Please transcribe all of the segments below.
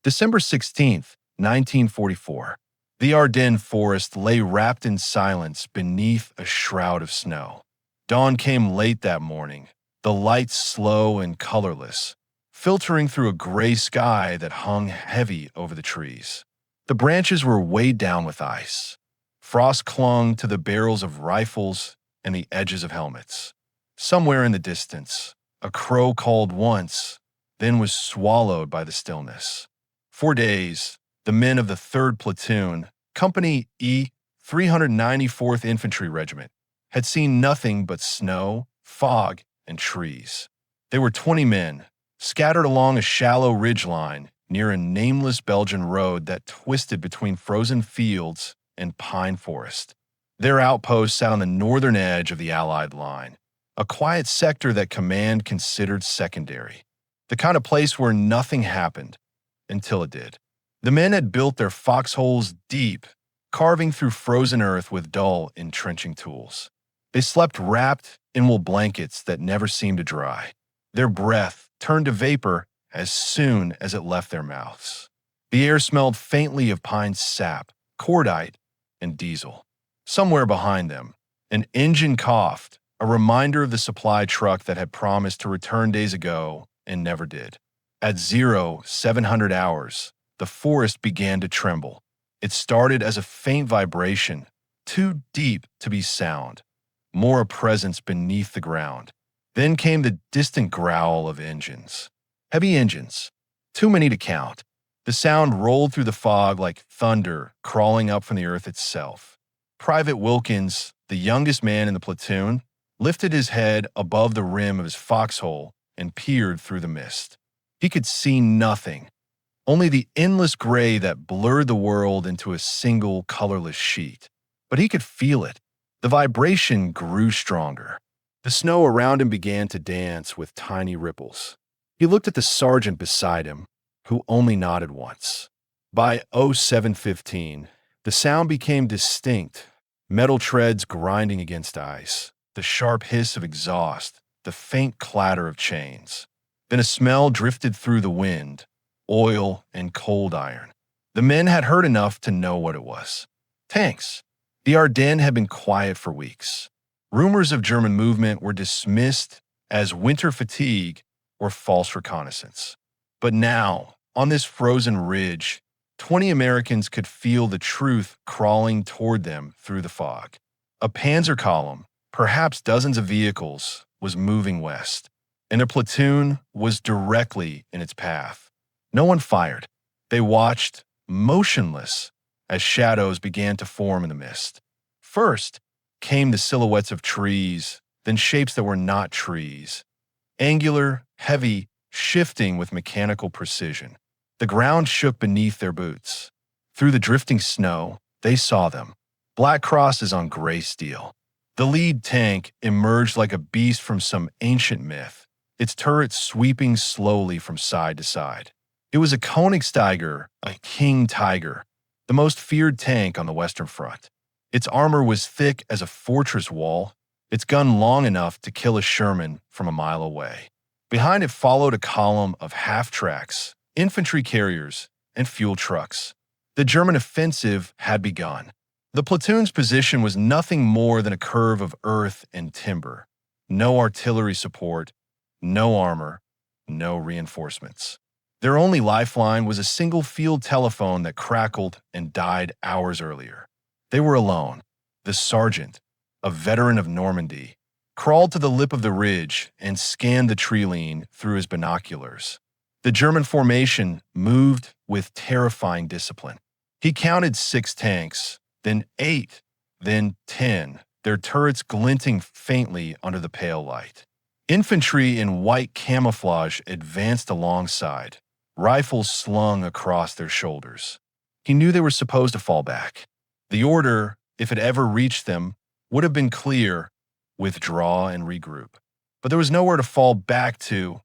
December 16th, 1944. The Ardennes forest lay wrapped in silence beneath a shroud of snow. Dawn came late that morning, the lights slow and colorless, filtering through a gray sky that hung heavy over the trees. The branches were weighed down with ice. Frost clung to the barrels of rifles and the edges of helmets. Somewhere in the distance, a crow called once, then was swallowed by the stillness. For days, the men of the 3rd Platoon, Company E, 394th Infantry Regiment, had seen nothing but snow, fog, and trees. They were 20 men, scattered along a shallow ridgeline near a nameless Belgian road that twisted between frozen fields and pine forest. Their outpost sat on the northern edge of the Allied line, a quiet sector that command considered secondary, the kind of place where nothing happened until it did. The men had built their foxholes deep, carving through frozen earth with dull, entrenching tools. They slept wrapped in wool blankets that never seemed to dry. Their breath turned to vapor as soon as it left their mouths. The air smelled faintly of pine sap, cordite, and diesel. Somewhere behind them, an engine coughed, a reminder of the supply truck that had promised to return days ago and never did. At 0700 hours, the forest began to tremble. It started as a faint vibration, too deep to be sound, more a presence beneath the ground. Then came the distant growl of engines. Heavy engines, too many to count. The sound rolled through the fog like thunder crawling up from the earth itself. Private Wilkins, the youngest man in the platoon, lifted his head above the rim of his foxhole and peered through the mist. He could see nothing, only the endless gray that blurred the world into a single colorless sheet. But he could feel it. The vibration grew stronger. The snow around him began to dance with tiny ripples. He looked at the sergeant beside him, who only nodded once. By 0715, the sound became distinct, metal treads grinding against ice, the sharp hiss of exhaust, the faint clatter of chains. Then a smell drifted through the wind, oil and cold iron. The men had heard enough to know what it was. Tanks. The Ardennes had been quiet for weeks. Rumors of German movement were dismissed as winter fatigue or false reconnaissance. But now, on this frozen ridge, 20 Americans could feel the truth crawling toward them through the fog. A panzer column, perhaps dozens of vehicles, was moving west, and their platoon was directly in its path. No one fired. They watched, motionless, as shadows began to form in the mist. First came the silhouettes of trees, then shapes that were not trees. Angular, heavy, shifting with mechanical precision. The ground shook beneath their boots. Through the drifting snow, they saw them, black crosses on gray steel. The lead tank emerged like a beast from some ancient myth, its turrets sweeping slowly from side to side. It was a Koenigsteiger, a king tiger, the most feared tank on the Western Front. Its armor was thick as a fortress wall, its gun long enough to kill a Sherman from a mile away. Behind it followed a column of half-tracks, infantry carriers, and fuel trucks. The German offensive had begun. The platoon's position was nothing more than a curve of earth and timber. No artillery support, no armor, no reinforcements. Their only lifeline was a single field telephone that crackled and died hours earlier. They were alone. The sergeant, a veteran of Normandy, crawled to the lip of the ridge and scanned the tree line through his binoculars. The German formation moved with terrifying discipline. He counted 6 tanks, then 8, then 10, their turrets glinting faintly under the pale light. Infantry in white camouflage advanced alongside, rifles slung across their shoulders. He knew they were supposed to fall back. The order, if it ever reached them, would have been clear: withdraw and regroup. But there was nowhere to fall back to,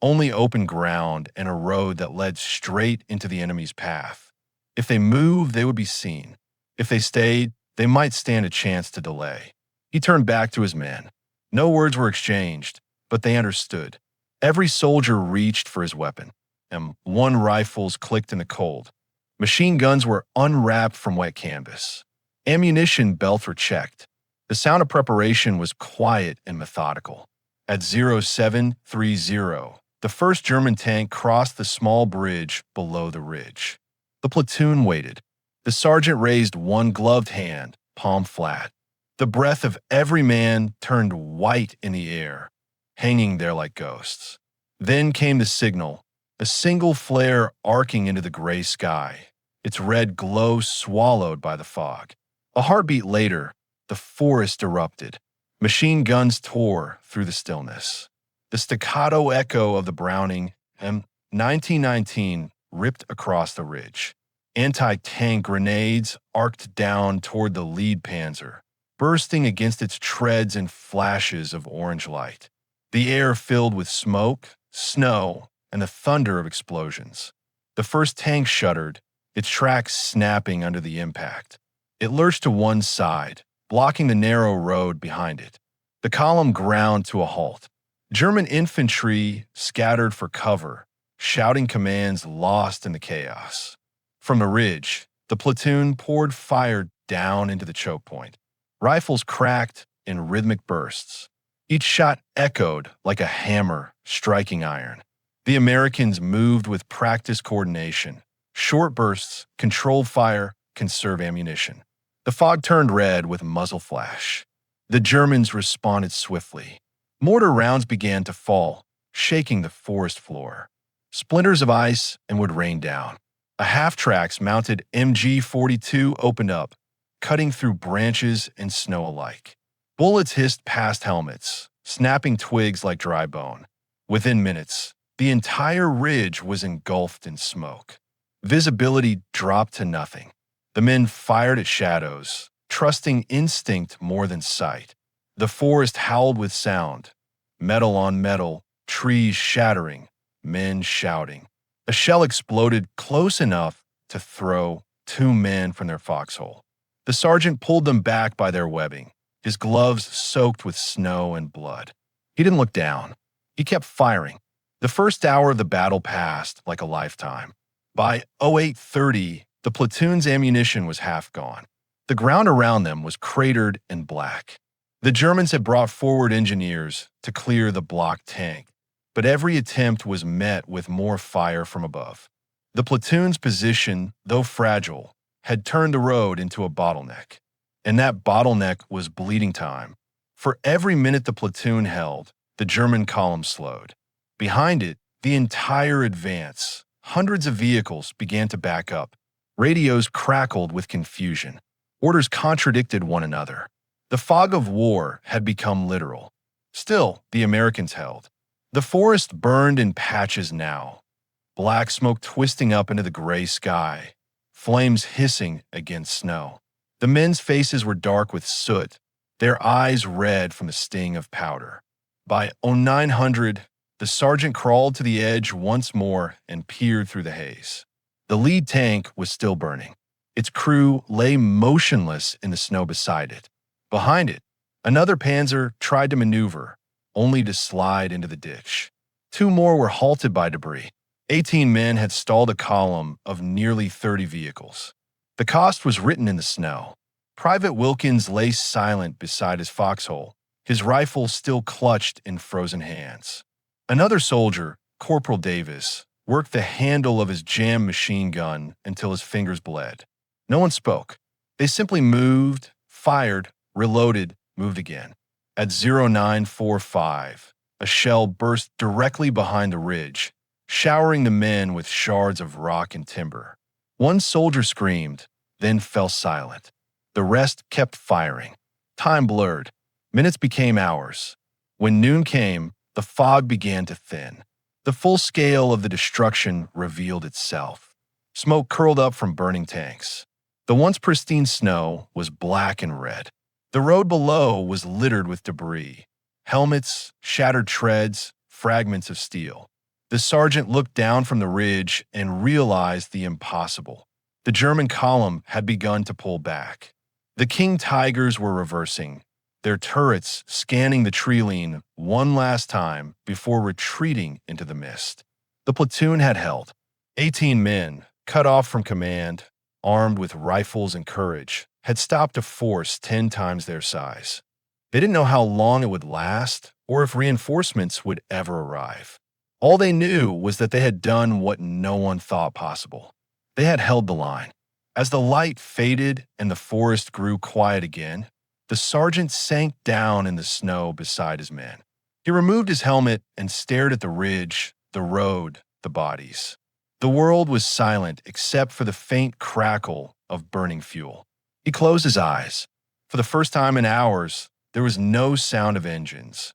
only open ground and a road that led straight into the enemy's path. If they moved, they would be seen. If they stayed, they might stand a chance to delay. He turned back to his men. No words were exchanged, but they understood. Every soldier reached for his weapon. and one rifles clicked in the cold. Machine guns were unwrapped from wet canvas. Ammunition belts were checked. The sound of preparation was quiet and methodical. At 0730, the first German tank crossed the small bridge below the ridge. The platoon waited. The sergeant raised one gloved hand, palm flat. The breath of every man turned white in the air, hanging there like ghosts. Then came the signal, a single flare arcing into the gray sky, its red glow swallowed by the fog. A heartbeat later, the forest erupted. Machine guns tore through the stillness. The staccato echo of the Browning M1919 ripped across the ridge. Anti-tank grenades arced down toward the lead Panzer, bursting against its treads in flashes of orange light. The air filled with smoke, snow, and the thunder of explosions. The first tank shuddered, its tracks snapping under the impact. It lurched to one side, blocking the narrow road behind it. The column ground to a halt. German infantry scattered for cover, shouting commands lost in the chaos. From the ridge, the platoon poured fire down into the choke point. Rifles cracked in rhythmic bursts. Each shot echoed like a hammer striking iron. The Americans moved with practiced coordination. Short bursts, controlled fire, conserve ammunition. The fog turned red with muzzle flash. The Germans responded swiftly. Mortar rounds began to fall, shaking the forest floor. Splinters of ice and wood rained down. A half-tracks mounted MG-42 opened up, cutting through branches and snow alike. Bullets hissed past helmets, snapping twigs like dry bone. Within minutes, the entire ridge was engulfed in smoke. Visibility dropped to nothing. The men fired at shadows, trusting instinct more than sight. The forest howled with sound. Metal on metal, trees shattering, men shouting. A shell exploded close enough to throw 2 men from their foxhole. The sergeant pulled them back by their webbing, his gloves soaked with snow and blood. He didn't look down. He kept firing. The first hour of the battle passed like a lifetime. By 0830, the platoon's ammunition was half gone. The ground around them was cratered and black. The Germans had brought forward engineers to clear the blocked tank, but every attempt was met with more fire from above. The platoon's position, though fragile, had turned the road into a bottleneck. And that bottleneck was bleeding time. For every minute the platoon held, the German column slowed. Behind it, the entire advance, hundreds of vehicles began to back up. Radios crackled with confusion. Orders contradicted one another. The fog of war had become literal. Still, the Americans held. The forest burned in patches now, black smoke twisting up into the gray sky, flames hissing against snow. The men's faces were dark with soot, their eyes red from the sting of powder. By 0900, the sergeant crawled to the edge once more and peered through the haze. The lead tank was still burning. Its crew lay motionless in the snow beside it. Behind it, another Panzer tried to maneuver, only to slide into the ditch. 2 more were halted by debris. 18 men had stalled a column of nearly 30 vehicles. The cost was written in the snow. Private Wilkins lay silent beside his foxhole, his rifle still clutched in frozen hands. Another soldier, Corporal Davis, worked the handle of his jammed machine gun until his fingers bled. No one spoke. They simply moved, fired, reloaded, moved again. At 0945, a shell burst directly behind the ridge, showering the men with shards of rock and timber. One soldier screamed, then fell silent. The rest kept firing. Time blurred. Minutes became hours. When noon came, the fog began to thin. The full scale of the destruction revealed itself. Smoke curled up from burning tanks. The once pristine snow was black and red. The road below was littered with debris. Helmets, shattered treads, fragments of steel. The sergeant looked down from the ridge and realized the impossible. The German column had begun to pull back. The King Tigers were reversing, their turrets scanning the tree line one last time before retreating into the mist. The platoon had held. 18 men, cut off from command, armed with rifles and courage, had stopped a force 10 times their size. They didn't know how long it would last or if reinforcements would ever arrive. All they knew was that they had done what no one thought possible. They had held the line. As the light faded and the forest grew quiet again, the sergeant sank down in the snow beside his men. He removed his helmet and stared at the ridge, the road, the bodies. The world was silent except for the faint crackle of burning fuel. He closed his eyes. For the first time in hours, there was no sound of engines,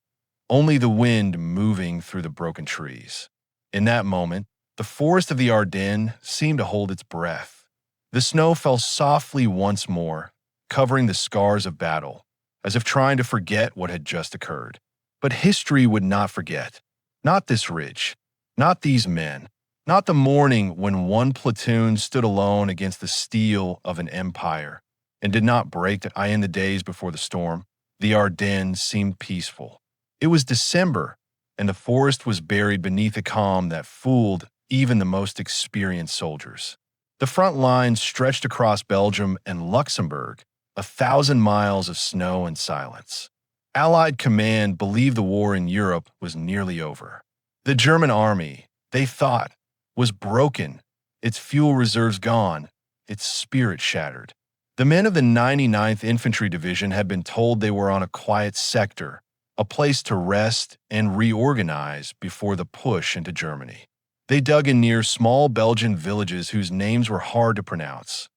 only the wind moving through the broken trees. In that moment, the forest of the Ardennes seemed to hold its breath. The snow fell softly once more, covering the scars of battle, as if trying to forget what had just occurred. But history would not forget. Not this ridge, not these men, not the morning when one platoon stood alone against the steel of an empire and did not break in the days before the storm. The Ardennes seemed peaceful. It was December, and the forest was buried beneath a calm that fooled even the most experienced soldiers. The front lines stretched across Belgium and Luxembourg, 1,000 miles of snow and silence. Allied command believed the war in Europe was nearly over. The German army, they thought, was broken, its fuel reserves gone, its spirit shattered. The men of the 99th Infantry Division had been told they were on a quiet sector, a place to rest and reorganize before the push into Germany. They dug in near small Belgian villages whose names were hard to pronounce.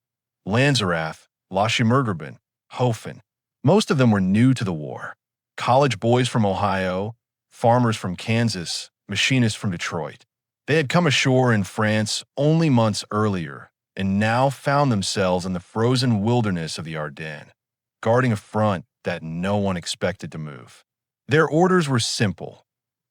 Lanzerath, Loschimmergerben, Hofen. Most of them were new to the war. College boys from Ohio, farmers from Kansas, machinists from Detroit. They had come ashore in France only months earlier and now found themselves in the frozen wilderness of the Ardennes, guarding a front that no one expected to move. Their orders were simple: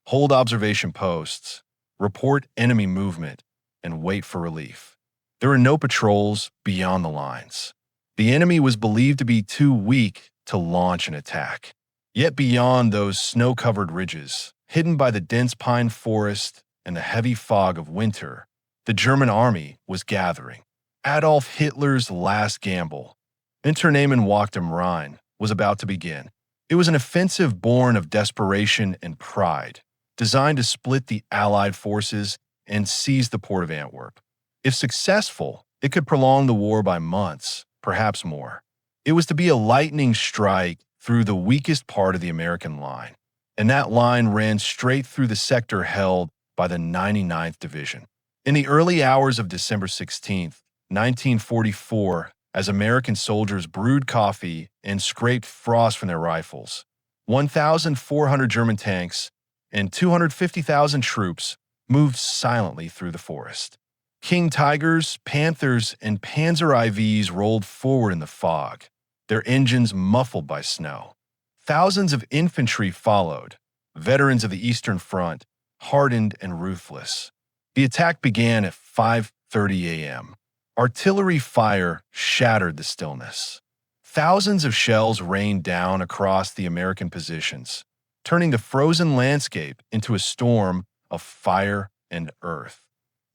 hold observation posts, report enemy movement, and wait for relief. There were no patrols beyond the lines. The enemy was believed to be too weak to launch an attack. Yet beyond those snow-covered ridges, hidden by the dense pine forest and the heavy fog of winter, the German army was gathering. Adolf Hitler's last gamble, Unternehmen Wacht am Rhein, was about to begin. It was an offensive born of desperation and pride, designed to split the Allied forces and seize the port of Antwerp. If successful, it could prolong the war by months, perhaps more. It was to be a lightning strike through the weakest part of the American line, and that line ran straight through the sector held by the 99th Division. In the early hours of December 16, 1944, as American soldiers brewed coffee and scraped frost from their rifles, 1,400 German tanks and 250,000 troops moved silently through the forest. King Tigers, Panthers, and Panzer IVs rolled forward in the fog, their engines muffled by snow. Thousands of infantry followed, veterans of the Eastern Front, hardened and ruthless. The attack began at 5:30 a.m. Artillery fire shattered the stillness. Thousands of shells rained down across the American positions, turning the frozen landscape into a storm of fire and earth.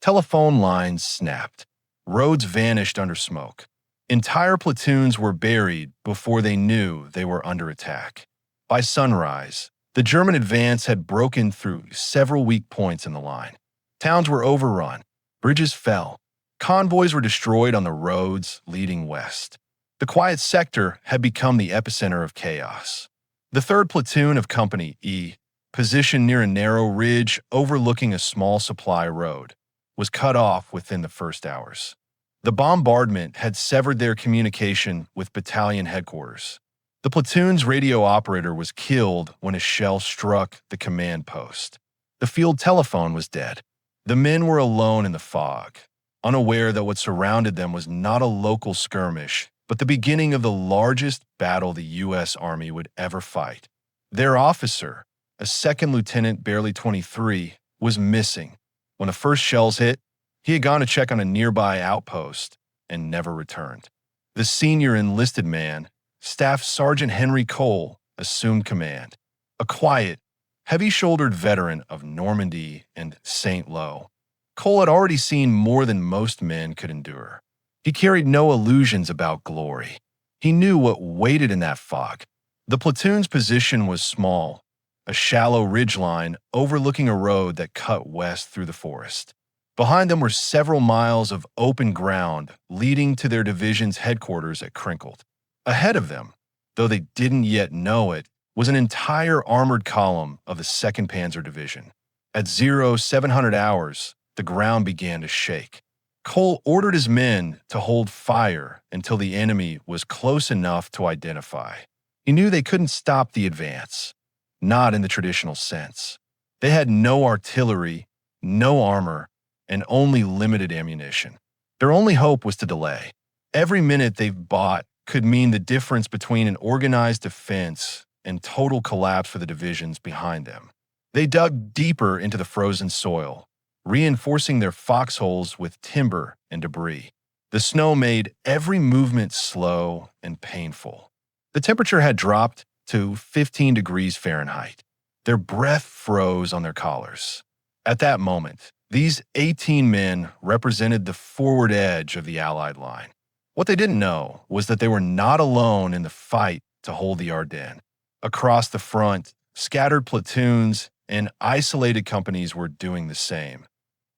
Telephone lines snapped. Roads vanished under smoke. Entire platoons were buried before they knew they were under attack. By sunrise, the German advance had broken through several weak points in the line. Towns were overrun. Bridges fell. Convoys were destroyed on the roads leading west. The quiet sector had become the epicenter of chaos. The 3rd Platoon of Company E, positioned near a narrow ridge overlooking a small supply road, was cut off within the first hours. The bombardment had severed their communication with battalion headquarters. The platoon's radio operator was killed when a shell struck the command post. The field telephone was dead. The men were alone in the fog, unaware that what surrounded them was not a local skirmish, but the beginning of the largest battle the U.S. Army would ever fight. Their officer, a second lieutenant barely 23, was missing. When the first shells hit, he had gone to check on a nearby outpost and never returned. The senior enlisted man, Staff Sergeant Henry Cole, assumed command. A quiet, heavy-shouldered veteran of Normandy and St. Lo, Cole had already seen more than most men could endure. He carried no illusions about glory. He knew what waited in that fog. The platoon's position was small, a shallow ridgeline overlooking a road that cut west through the forest. Behind them were several miles of open ground leading to their division's headquarters at Crinkled. Ahead of them, though they didn't yet know it, was an entire armored column of the 2nd Panzer Division. At 0700 hours, the ground began to shake. Cole ordered his men to hold fire until the enemy was close enough to identify. He knew they couldn't stop the advance, not in the traditional sense. They had no artillery, no armor, and only limited ammunition. Their only hope was to delay. Every minute they've bought could mean the difference between an organized defense and total collapse for the divisions behind them. They dug deeper into the frozen soil, reinforcing their foxholes with timber and debris. The snow made every movement slow and painful. The temperature had dropped to 15 degrees Fahrenheit. Their breath froze on their collars. At that moment, these 18 men represented the forward edge of the Allied line. What they didn't know was that they were not alone in the fight to hold the Ardennes. Across the front, scattered platoons and isolated companies were doing the same,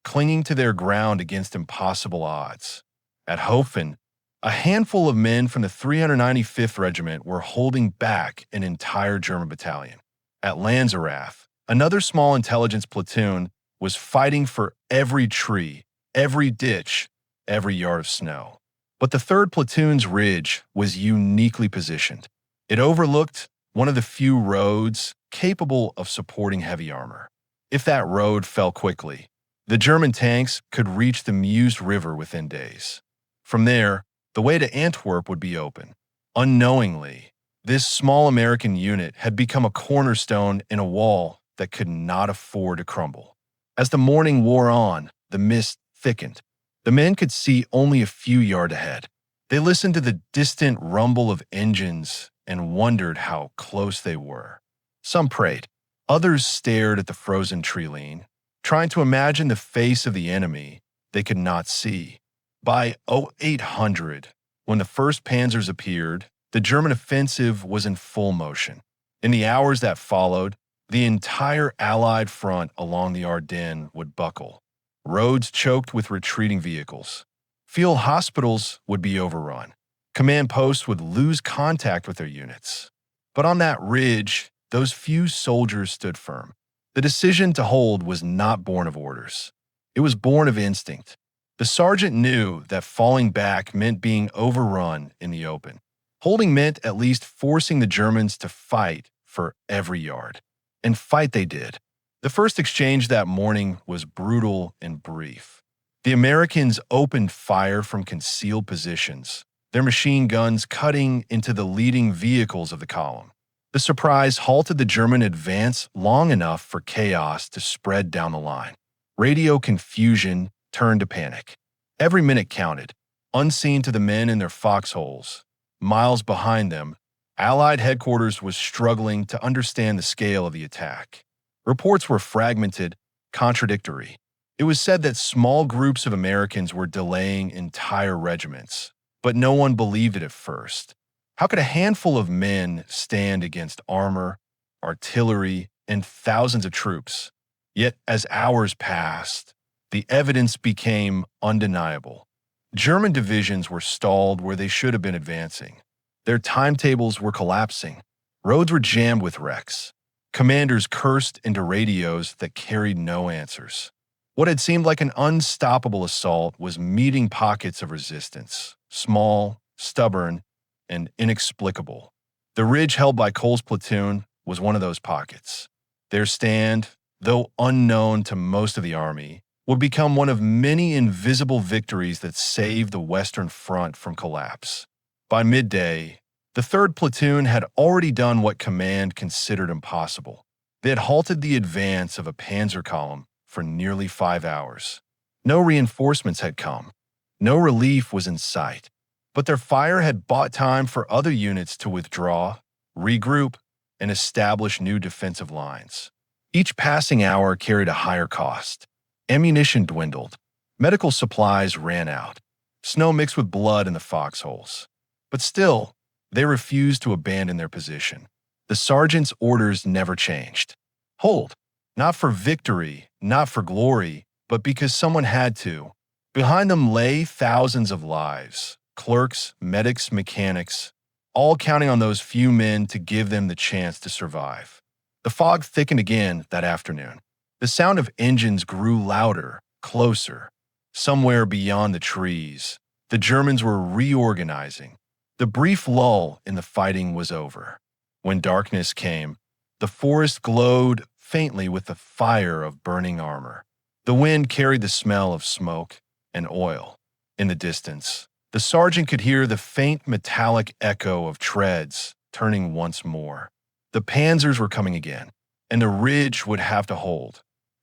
clinging to their ground against impossible odds. At Hofen, a handful of men from the 395th Regiment were holding back an entire German battalion. At Lanzerath, another small intelligence platoon was fighting for every tree, every ditch, every yard of snow. But the 3rd Platoon's ridge was uniquely positioned. It overlooked one of the few roads capable of supporting heavy armor. If that road fell quickly, the German tanks could reach the Meuse River within days. From there, the way to Antwerp would be open. Unknowingly, this small American unit had become a cornerstone in a wall that could not afford to crumble. As the morning wore on, the mist thickened. The men could see only a few yards ahead. They listened to the distant rumble of engines and wondered how close they were. Some prayed. Others stared at the frozen tree line, trying to imagine the face of the enemy they could not see. By 0800, when the 1st Panzers appeared, the German offensive was in full motion. In the hours that followed, the entire Allied front along the Ardennes would buckle. Roads choked with retreating vehicles. Field hospitals would be overrun. Command posts would lose contact with their units. But on that ridge, those few soldiers stood firm. The decision to hold was not born of orders. It was born of instinct. The sergeant knew that falling back meant being overrun in the open. Holding meant at least forcing the Germans to fight for every yard. And fight they did. The first exchange that morning was brutal and brief. The Americans opened fire from concealed positions, their machine guns cutting into the leading vehicles of the column. The surprise halted the German advance long enough for chaos to spread down the line. Radio confusion turned to panic. Every minute counted, unseen to the men in their foxholes. Miles behind them, Allied headquarters was struggling to understand the scale of the attack. Reports were fragmented, contradictory. It was said that small groups of Americans were delaying entire regiments, but no one believed it at first. How could a handful of men stand against armor, artillery, and thousands of troops? Yet, as hours passed, the evidence became undeniable. German divisions were stalled where they should have been advancing. Their timetables were collapsing. Roads were jammed with wrecks. Commanders cursed into radios that carried no answers. What had seemed like an unstoppable assault was meeting pockets of resistance, small, stubborn, and inexplicable. The ridge held by Cole's platoon was one of those pockets. Their stand, though unknown to most of the army, would become one of many invisible victories that saved the Western Front from collapse. By midday, the 3rd Platoon had already done what command considered impossible. They had halted the advance of a panzer column for nearly 5 hours. No reinforcements had come. No relief was in sight. But their fire had bought time for other units to withdraw, regroup, and establish new defensive lines. Each passing hour carried a higher cost. Ammunition dwindled. Medical supplies ran out. Snow mixed with blood in the foxholes. But still, they refused to abandon their position. The sergeant's orders never changed. Hold, not for victory, not for glory, but because someone had to. Behind them lay thousands of lives, clerks, medics, mechanics, all counting on those few men to give them the chance to survive. The fog thickened again that afternoon. The sound of engines grew louder, closer. Somewhere beyond the trees, the Germans were reorganizing. The brief lull in the fighting was over. When darkness came, the forest glowed faintly with the fire of burning armor. The wind carried the smell of smoke and oil. In the distance, the sergeant could hear the faint metallic echo of treads turning once more. The panzers were coming again, and the ridge would have to hold.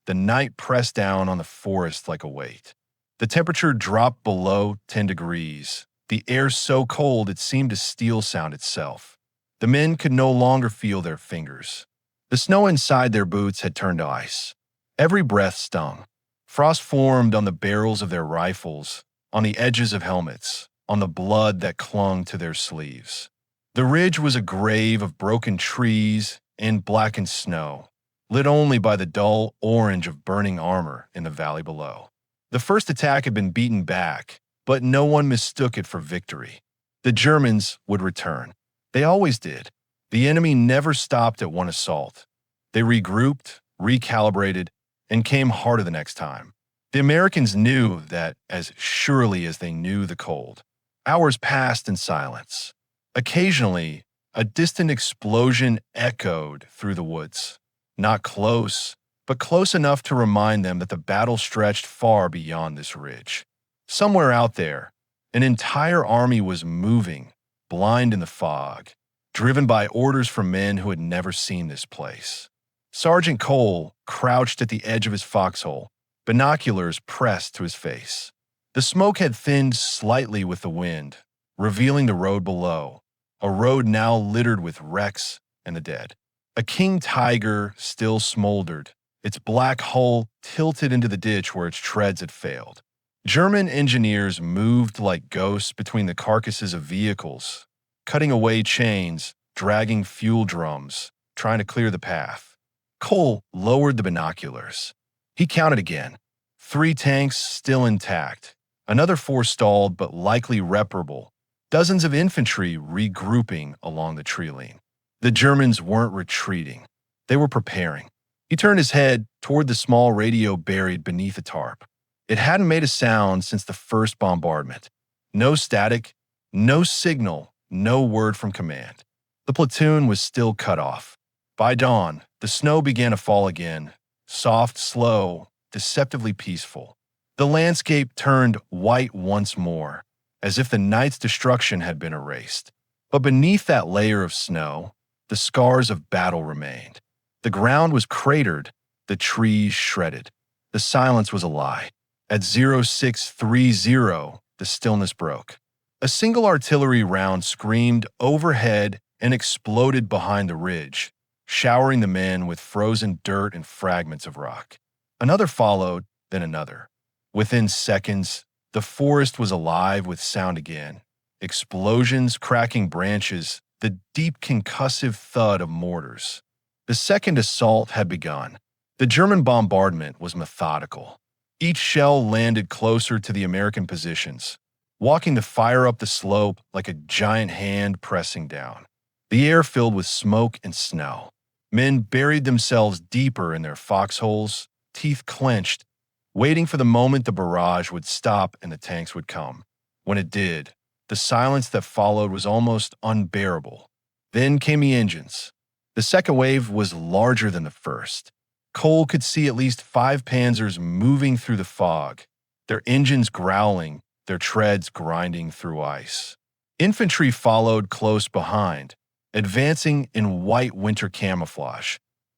The night pressed down on the forest like a weight. The temperature dropped below 10 degrees, the air so cold it seemed to steel sound itself. The men could no longer feel their fingers. The snow inside their boots had turned to ice. Every breath stung. Frost formed on the barrels of their rifles, on the edges of helmets, on the blood that clung to their sleeves. The ridge was a grave of broken trees and blackened snow, lit only by the dull orange of burning armor in the valley below. The first attack had been beaten back, but no one mistook it for victory. The Germans would return. They always did. The enemy never stopped at one assault. They regrouped, recalibrated, and came harder the next time. The Americans knew that as surely as they knew the cold. Hours passed in silence. Occasionally, a distant explosion echoed through the woods. Not close, but close enough to remind them that the battle stretched far beyond this ridge. Somewhere out there, an entire army was moving, blind in the fog, driven by orders from men who had never seen this place. Sergeant Cole crouched at the edge of his foxhole, binoculars pressed to his face. The smoke had thinned slightly with the wind, revealing the road below, a road now littered with wrecks and the dead. A king tiger still smoldered, its black hull tilted into the ditch where its treads had failed. German engineers moved like ghosts between the carcasses of vehicles, cutting away chains, dragging fuel drums, trying to clear the path. Cole lowered the binoculars. He counted again. 3 tanks still intact, another 4 stalled but likely reparable, dozens of infantry regrouping along the tree line. The Germans weren't retreating. They were preparing. He turned his head toward the small radio buried beneath a tarp. It hadn't made a sound since the first bombardment. No static, no signal, no word from command. The platoon was still cut off. By dawn, the snow began to fall again, soft, slow, deceptively peaceful. The landscape turned white once more, as if the night's destruction had been erased. But beneath that layer of snow, the scars of battle remained. The ground was cratered, the trees shredded. The silence was a lie. At 0630, the stillness broke. A single artillery round screamed overhead and exploded behind the ridge, showering the men with frozen dirt and fragments of rock. Another followed, then another. Within seconds, the forest was alive with sound again. Explosions, cracking branches, the deep concussive thud of mortars. The second assault had begun. The German bombardment was methodical. Each shell landed closer to the American positions, walking the fire up the slope like a giant hand pressing down. The air filled with smoke and snow. Men buried themselves deeper in their foxholes, teeth clenched, waiting for the moment the barrage would stop and the tanks would come. When it did, the silence that followed was almost unbearable. Then came the engines. The second wave was larger than the first. Cole could see at least 5 panzers moving through the fog, their engines growling, their treads grinding through ice. Infantry followed close behind, advancing in white winter camouflage.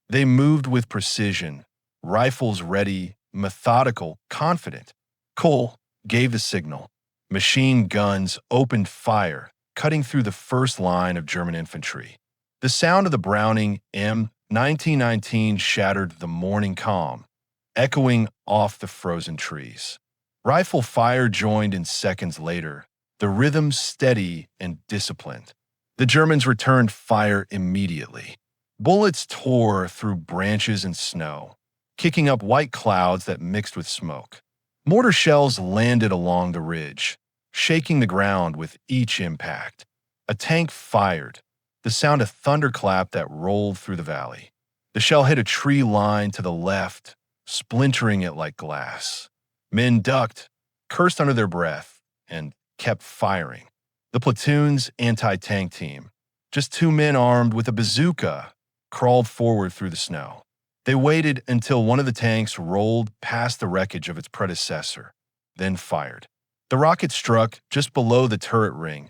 They moved with precision, rifles ready, methodical, confident. Cole gave the signal. Machine guns opened fire, cutting through the first line of German infantry. The sound of the Browning M1919 shattered the morning calm. echoing off the frozen trees. Rifle fire joined in seconds later, the rhythm steady and disciplined. The Germans returned fire immediately. Bullets tore through branches and snow, kicking up white clouds that mixed with smoke. Mortar shells landed along the ridge, shaking the ground with each impact. A tank fired, the sound of thunderclap that rolled through the valley. The shell hit a tree line to the left, splintering it like glass. Men ducked, cursed under their breath, and kept firing. The platoon's anti-tank team, just two men armed with a bazooka, crawled forward through the snow. They waited until one of the tanks rolled past the wreckage of its predecessor, then fired. The rocket struck just below the turret ring,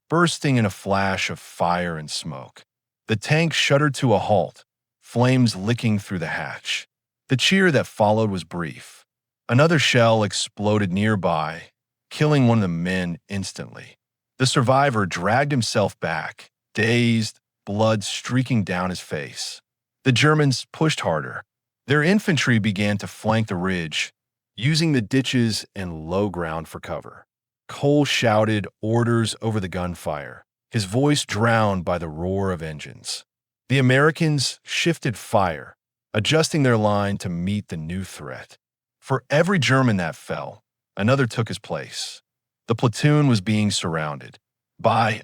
bursting in a flash of fire and smoke. The tank shuddered to a halt, flames licking through the hatch. The cheer that followed was brief. Another shell exploded nearby, killing one of the men instantly. The survivor dragged himself back, dazed, blood streaking down his face. The Germans pushed harder. Their infantry began to flank the ridge, using the ditches and low ground for cover. Cole shouted orders over the gunfire, his voice drowned by the roar of engines. The Americans shifted fire, adjusting their line to meet the new threat. For every German that fell, another took his place. The platoon was being surrounded. By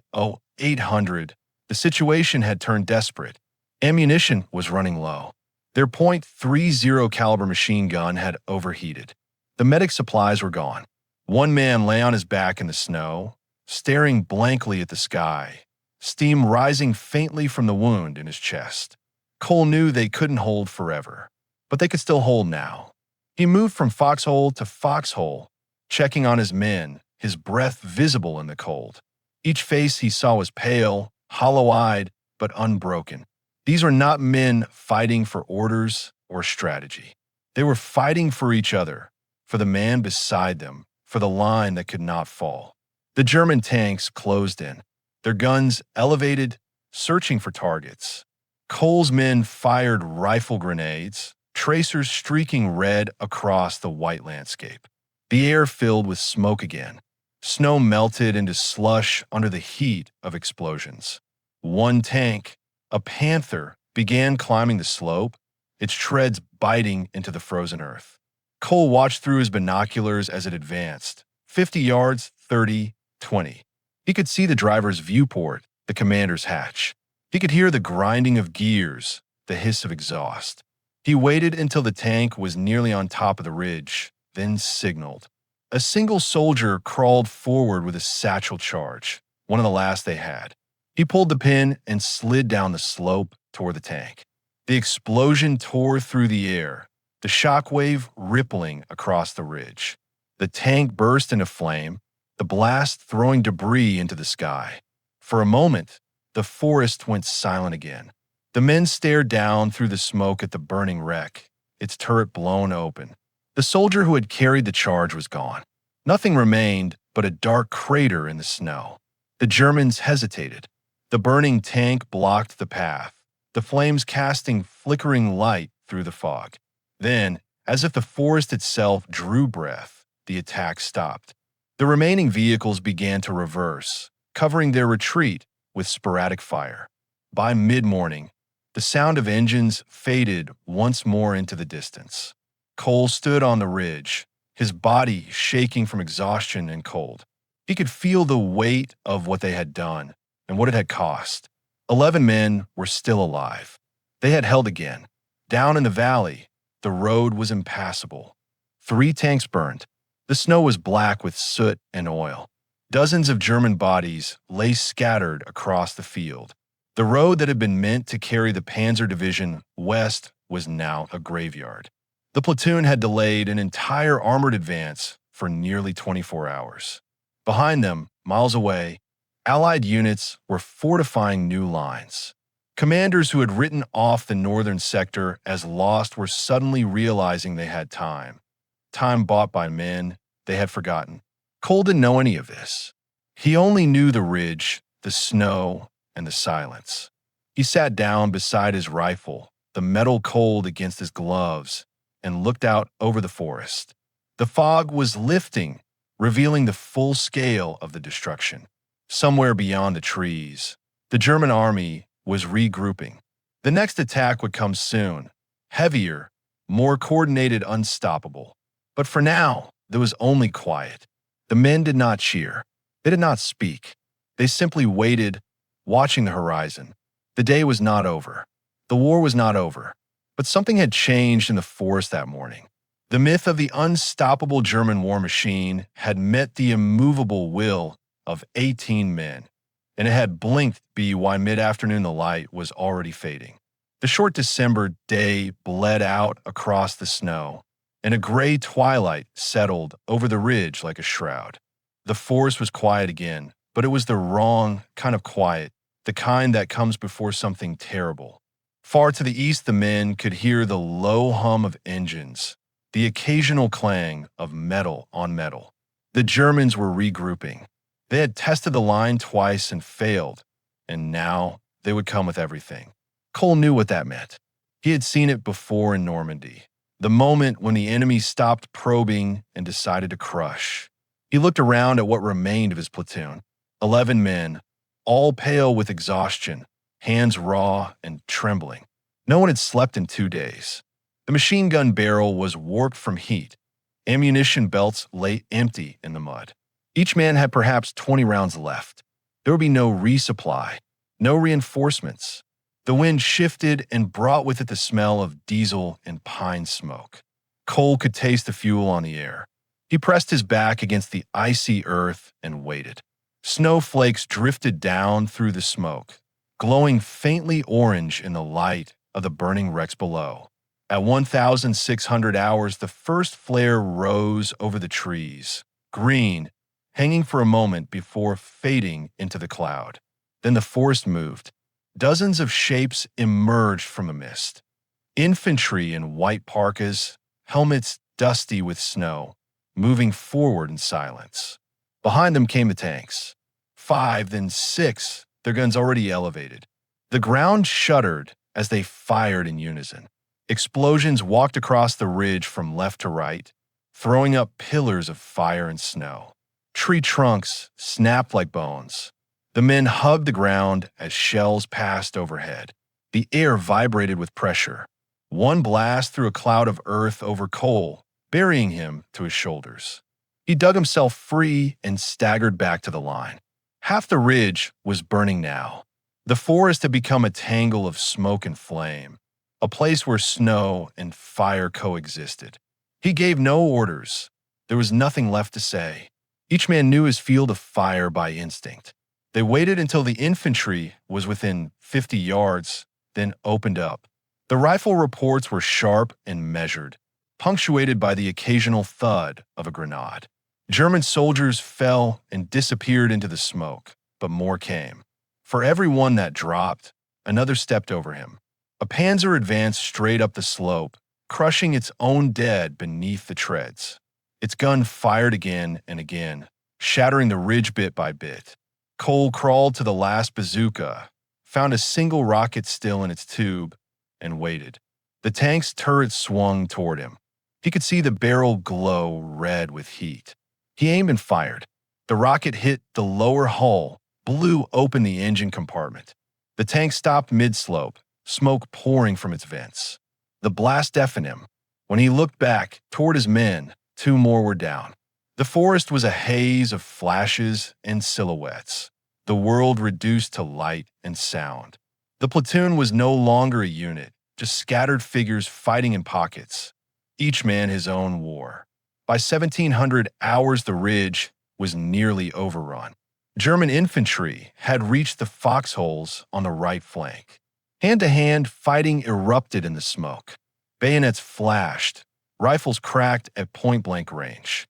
800, the situation had turned desperate. Ammunition was running low. Their .30 caliber machine gun had overheated. The medic supplies were gone. One man lay on his back in the snow, staring blankly at the sky, steam rising faintly from the wound in his chest. Cole knew they couldn't hold forever, but they could still hold now. He moved from foxhole to foxhole, checking on his men, his breath visible in the cold. Each face he saw was pale, hollow-eyed, but unbroken. These were not men fighting for orders or strategy. They were fighting for each other, for the man beside them, for the line that could not fall. The German tanks closed in, their guns elevated, searching for targets. Cole's men fired rifle grenades, tracers streaking red across the white landscape. The air filled with smoke again. Snow melted into slush under the heat of explosions. One tank, a Panther, began climbing the slope, its treads biting into the frozen earth. Cole watched through his binoculars as it advanced. 50 yards, 30, 20. He could see the driver's viewport, the commander's hatch. He could hear the grinding of gears, the hiss of exhaust. He waited until the tank was nearly on top of the ridge, then signaled. A single soldier crawled forward with a satchel charge, one of the last they had. He pulled the pin and slid down the slope toward the tank. The explosion tore through the air, the shockwave rippling across the ridge. The tank burst into flame, the blast throwing debris into the sky. For a moment, the forest went silent again. The men stared down through the smoke at the burning wreck, its turret blown open. The soldier who had carried the charge was gone. Nothing remained but a dark crater in the snow. The Germans hesitated. The burning tank blocked the path, the flames casting flickering light through the fog. Then, as if the forest itself drew breath, the attack stopped. The remaining vehicles began to reverse, covering their retreat with sporadic fire. By mid-morning, the sound of engines faded once more into the distance. Cole stood on the ridge, his body shaking from exhaustion and cold. He could feel the weight of what they had done and what it had cost. 11 men were still alive. They had held again. Down in the valley, the road was impassable. 3 tanks burned. The snow was black with soot and oil. Dozens of German bodies lay scattered across the field. The road that had been meant to carry the Panzer Division west was now a graveyard. The platoon had delayed an entire armored advance for nearly 24 hours. Behind them, miles away, Allied units were fortifying new lines. Commanders who had written off the northern sector as lost were suddenly realizing they had time. Time bought by men they had forgotten. Cole didn't know any of this. He only knew the ridge, the snow, and the silence. He sat down beside his rifle, the metal cold against his gloves, and looked out over the forest. The fog was lifting, revealing the full scale of the destruction. Somewhere beyond the trees, the German army was regrouping. The next attack would come soon, heavier, more coordinated, unstoppable. But for now, there was only quiet. The men did not cheer. They did not speak. They simply waited, watching the horizon. The day was not over. The war was not over. But something had changed in the forest that morning. The myth of the unstoppable German war machine had met the immovable will of 18 men, and it had blinked by mid-afternoon the light was already fading. The short December day bled out across the snow, and a gray twilight settled over the ridge like a shroud. The forest was quiet again, but it was the wrong kind of quiet, the kind that comes before something terrible. Far to the east, the men could hear the low hum of engines, the occasional clang of metal on metal. The Germans were regrouping. They had tested the line twice and failed, and now they would come with everything. Cole knew what that meant. He had seen it before in Normandy, the moment when the enemy stopped probing and decided to crush. He looked around at what remained of his platoon. 11 men, all pale with exhaustion, hands raw and trembling. No one had slept in 2 days. The machine gun barrel was warped from heat. Ammunition belts lay empty in the mud. Each man had perhaps 20 rounds left. There would be no resupply, no reinforcements. The wind shifted and brought with it the smell of diesel and pine smoke. Cole could taste the fuel on the air. He pressed his back against the icy earth and waited. Snowflakes drifted down through the smoke, glowing faintly orange in the light of the burning wrecks below. At 1,600 hours, the first flare rose over the trees, green, hanging for a moment before fading into the cloud. Then the forest moved. Dozens of shapes emerged from the mist. Infantry in white parkas, helmets dusty with snow, moving forward in silence. Behind them came the tanks. 5, then 6, their guns already elevated. The ground shuddered as they fired in unison. Explosions walked across the ridge from left to right, throwing up pillars of fire and snow. Tree trunks snapped like bones. The men hugged the ground as shells passed overhead. The air vibrated with pressure. One blast threw a cloud of earth over Cole, burying him to his shoulders. He dug himself free and staggered back to the line. Half the ridge was burning now. The forest had become a tangle of smoke and flame, a place where snow and fire coexisted. He gave no orders. There was nothing left to say. Each man knew his field of fire by instinct. They waited until the infantry was within 50 yards, then opened up. The rifle reports were sharp and measured, punctuated by the occasional thud of a grenade. German soldiers fell and disappeared into the smoke, but more came. For every one that dropped, another stepped over him. A Panzer advanced straight up the slope, crushing its own dead beneath the treads. Its gun fired again and again, shattering the ridge bit by bit. Cole crawled to the last bazooka, found a single rocket still in its tube, and waited. The tank's turret swung toward him. He could see the barrel glow red with heat. He aimed and fired. The rocket hit the lower hull, blew open the engine compartment. The tank stopped mid-slope, smoke pouring from its vents. The blast deafened him. When he looked back toward his men, 2 more were down. The forest was a haze of flashes and silhouettes, the world reduced to light and sound. The platoon was no longer a unit, just scattered figures fighting in pockets, each man his own war. By 1700 hours, the ridge was nearly overrun. German infantry had reached the foxholes on the right flank. Hand-to-hand fighting erupted in the smoke. Bayonets flashed, rifles cracked at point-blank range.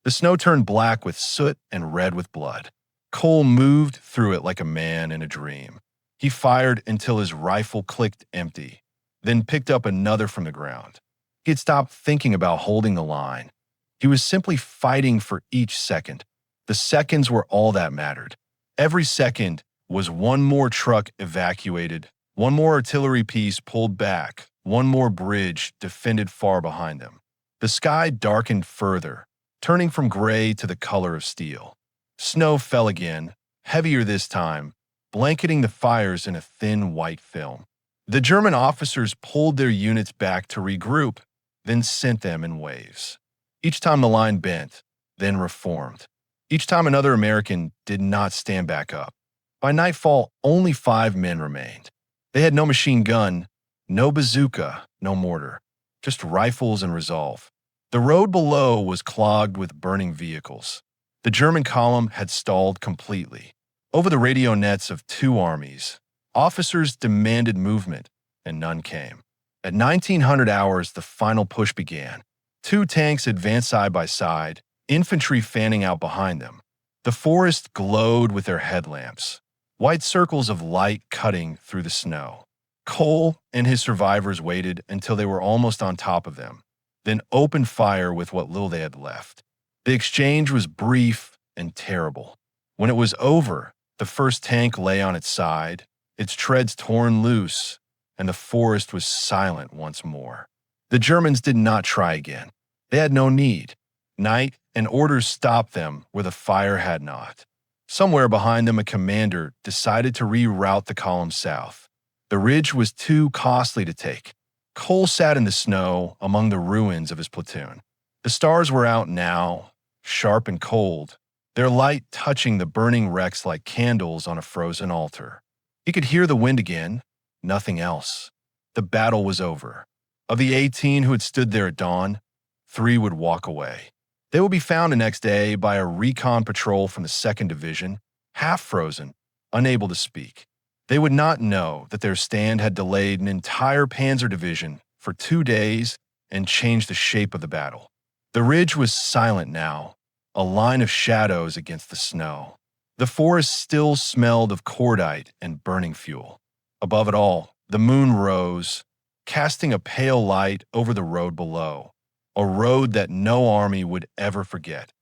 The snow turned black with soot and red with blood. Cole moved through it like a man in a dream. He fired until his rifle clicked empty, then picked up another from the ground. He had stopped thinking about holding the line. He was simply fighting for each second. The seconds were all that mattered. Every second was one more truck evacuated, one more artillery piece pulled back, One more bridge defended far behind them. The sky darkened further, turning from gray to the color of steel. Snow fell again, heavier this time, blanketing the fires in a thin white film. The German officers pulled their units back to regroup, then sent them in waves. Each time the line bent, then reformed. Each time another American did not stand back up. By nightfall, only 5 men remained. They had no machine gun, no bazooka, no mortar, just rifles and resolve. The road below was clogged with burning vehicles. The German column had stalled completely. Over the radio nets of 2 armies, officers demanded movement, and none came. At 1900 hours, the final push began. 2 tanks advanced side by side, infantry fanning out behind them. The forest glowed with their headlamps, white circles of light cutting through the snow. Cole and his survivors waited until they were almost on top of them, then opened fire with what little they had left. The exchange was brief and terrible. When it was over, the first tank lay on its side, its treads torn loose, and the forest was silent once more. The Germans did not try again. They had no need. Night and orders stopped them where the fire had not. Somewhere behind them, a commander decided to reroute the column south. The ridge was too costly to take. Cole sat in the snow among the ruins of his platoon. The stars were out now, sharp and cold, their light touching the burning wrecks like candles on a frozen altar. He could hear the wind again, nothing else. The battle was over. Of the 18 who had stood there at dawn, 3 would walk away. They would be found the next day by a recon patrol from the 2nd Division, half frozen, unable to speak. They would not know that their stand had delayed an entire Panzer division for 2 days and changed the shape of the battle. The ridge was silent now, a line of shadows against the snow. The forest still smelled of cordite and burning fuel. Above it all, the moon rose, casting a pale light over the road below, a road that no army would ever forget.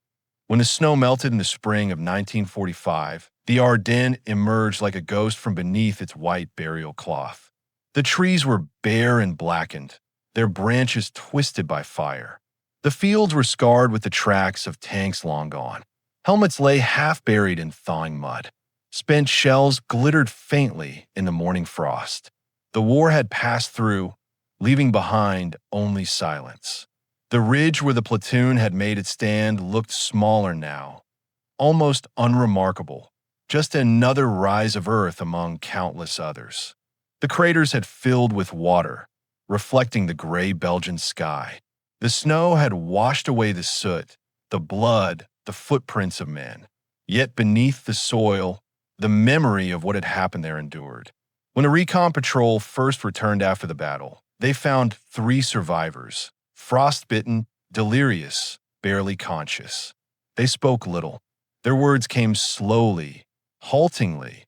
When the snow melted in the spring of 1945, the Ardennes emerged like a ghost from beneath its white burial cloth. The trees were bare and blackened, their branches twisted by fire. The fields were scarred with the tracks of tanks long gone. Helmets lay half buried in thawing mud. Spent shells glittered faintly in the morning frost. The war had passed through, leaving behind only silence. The ridge where the platoon had made its stand looked smaller now, almost unremarkable, just another rise of earth among countless others. The craters had filled with water, reflecting the gray Belgian sky. The snow had washed away the soot, the blood, the footprints of men. Yet beneath the soil, the memory of what had happened there endured. When the recon patrol first returned after the battle, they found 3 survivors, frostbitten, delirious, barely conscious. They spoke little. Their words came slowly, haltingly,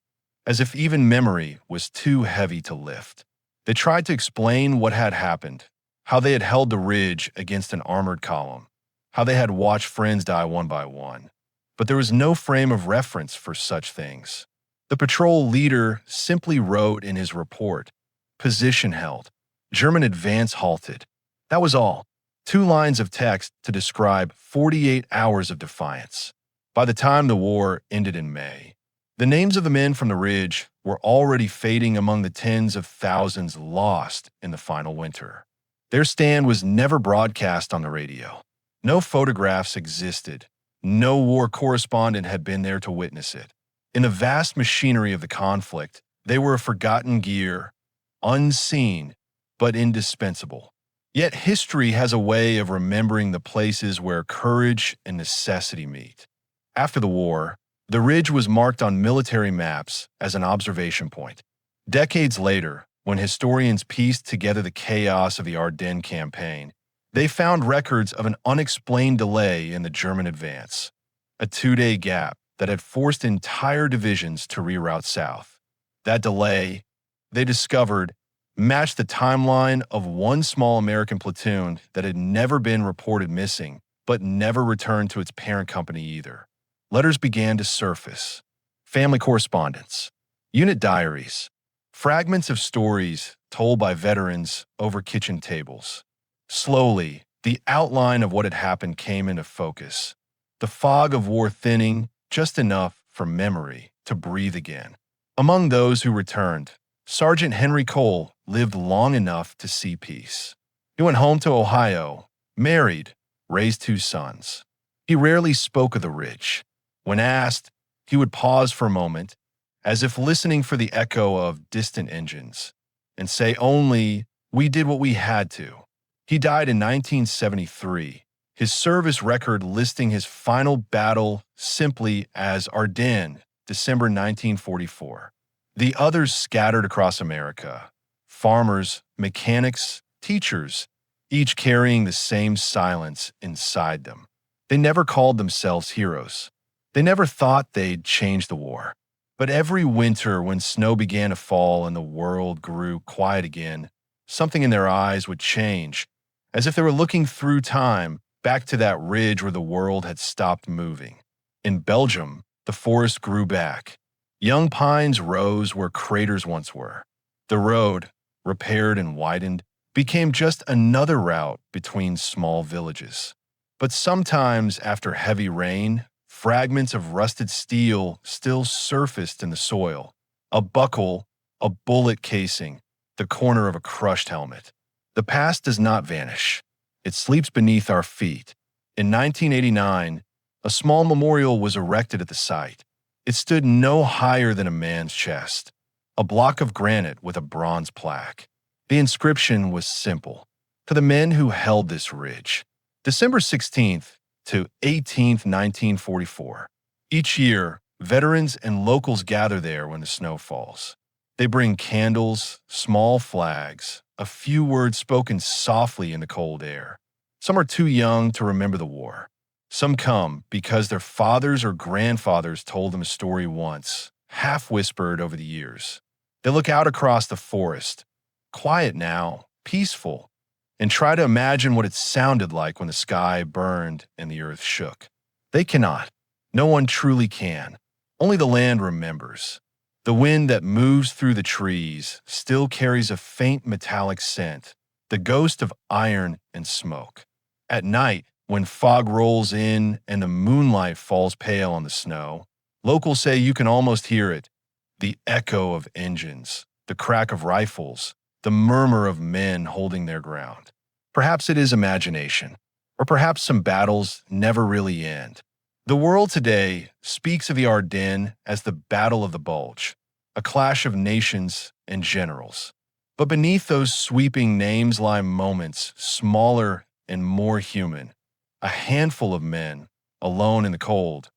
as if even memory was too heavy to lift. They tried to explain what had happened, how they had held the ridge against an armored column, how they had watched friends die one by one. But there was no frame of reference for such things. The patrol leader simply wrote in his report, "Position held. German advance halted." That was all. 2 lines of text to describe 48 hours of defiance. By the time the war ended in May, the names of the men from the ridge were already fading among the tens of thousands lost in the final winter. Their stand was never broadcast on the radio. No photographs existed. No war correspondent had been there to witness it. In the vast machinery of the conflict, they were a forgotten gear, unseen, but indispensable. Yet history has a way of remembering the places where courage and necessity meet. After the war, the ridge was marked on military maps as an observation point. Decades later, when historians pieced together the chaos of the Ardennes campaign, they found records of an unexplained delay in the German advance, a 2-day gap that had forced entire divisions to reroute south. That delay, they discovered, matched the timeline of one small American platoon that had never been reported missing, but never returned to its parent company either. Letters began to surface. Family correspondence, unit diaries, fragments of stories told by veterans over kitchen tables. Slowly, the outline of what had happened came into focus. The fog of war thinning just enough for memory to breathe again. Among those who returned, Sergeant Henry Cole lived long enough to see peace. He went home to Ohio, married, raised 2 sons. He rarely spoke of the ridge. When asked, he would pause for a moment, as if listening for the echo of distant engines, and say only, "We did what we had to." He died in 1973, his service record listing his final battle simply as Ardennes, December 1944. The others scattered across America, farmers, mechanics, teachers, each carrying the same silence inside them. They never called themselves heroes. They never thought they'd change the war. But every winter, when snow began to fall and the world grew quiet again, something in their eyes would change, as if they were looking through time back to that ridge where the world had stopped moving. In Belgium, the forest grew back. Young pines rose where craters once were. The road, repaired and widened, became just another route between small villages. But sometimes, after heavy rain, fragments of rusted steel still surfaced in the soil. A buckle, a bullet casing, the corner of a crushed helmet. The past does not vanish. It sleeps beneath our feet. In 1989, a small memorial was erected at the site. It stood no higher than a man's chest, a block of granite with a bronze plaque. The inscription was simple: to the men who held this ridge, December 16th to 18th, 1944. Each year, veterans and locals gather there when the snow falls. They bring candles, small flags, a few words spoken softly in the cold air. Some are too young to remember the war. Some come because their fathers or grandfathers told them a story once, half whispered over the years. They look out across the forest, quiet now, peaceful, and try to imagine what it sounded like when the sky burned and the earth shook. They cannot. No one truly can. Only the land remembers. The wind that moves through the trees still carries a faint metallic scent, the ghost of iron and smoke. At night, when fog rolls in and the moonlight falls pale on the snow, locals say you can almost hear it: the echo of engines, the crack of rifles, the murmur of men holding their ground. Perhaps it is imagination, or perhaps some battles never really end. The world today speaks of the Ardennes as the Battle of the Bulge, a clash of nations and generals. But beneath those sweeping names lie moments smaller and more human. A handful of men, alone in the cold,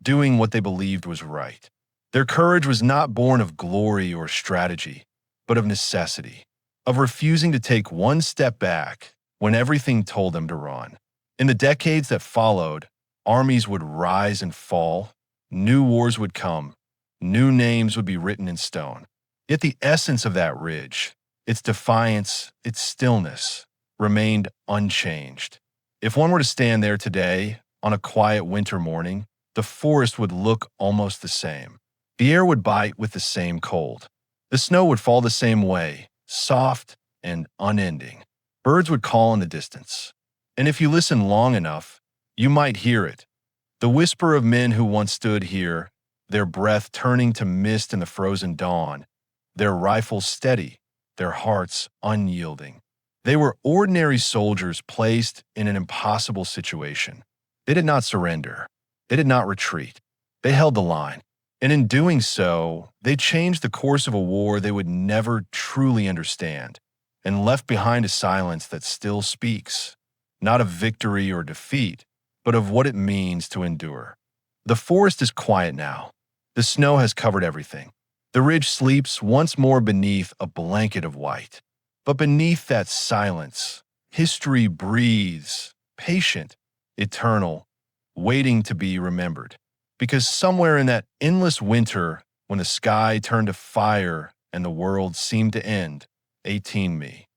doing what they believed was right. Their courage was not born of glory or strategy, but of necessity, of refusing to take one step back when everything told them to run. In the decades that followed, armies would rise and fall, new wars would come, new names would be written in stone. Yet the essence of that ridge, its defiance, its stillness, remained unchanged. If one were to stand there today, on a quiet winter morning, the forest would look almost the same. The air would bite with the same cold. The snow would fall the same way, soft and unending. Birds would call in the distance. And if you listen long enough, you might hear it. The whisper of men who once stood here, their breath turning to mist in the frozen dawn, their rifles steady, their hearts unyielding. They were ordinary soldiers placed in an impossible situation. They did not surrender. They did not retreat. They held the line. And in doing so, they changed the course of a war they would never truly understand, and left behind a silence that still speaks, not of victory or defeat, but of what it means to endure. The forest is quiet now. The snow has covered everything. The ridge sleeps once more beneath a blanket of white. But beneath that silence, history breathes, patient, eternal, waiting to be remembered. Because somewhere in that endless winter, when the sky turned to fire and the world seemed to end, 18 me,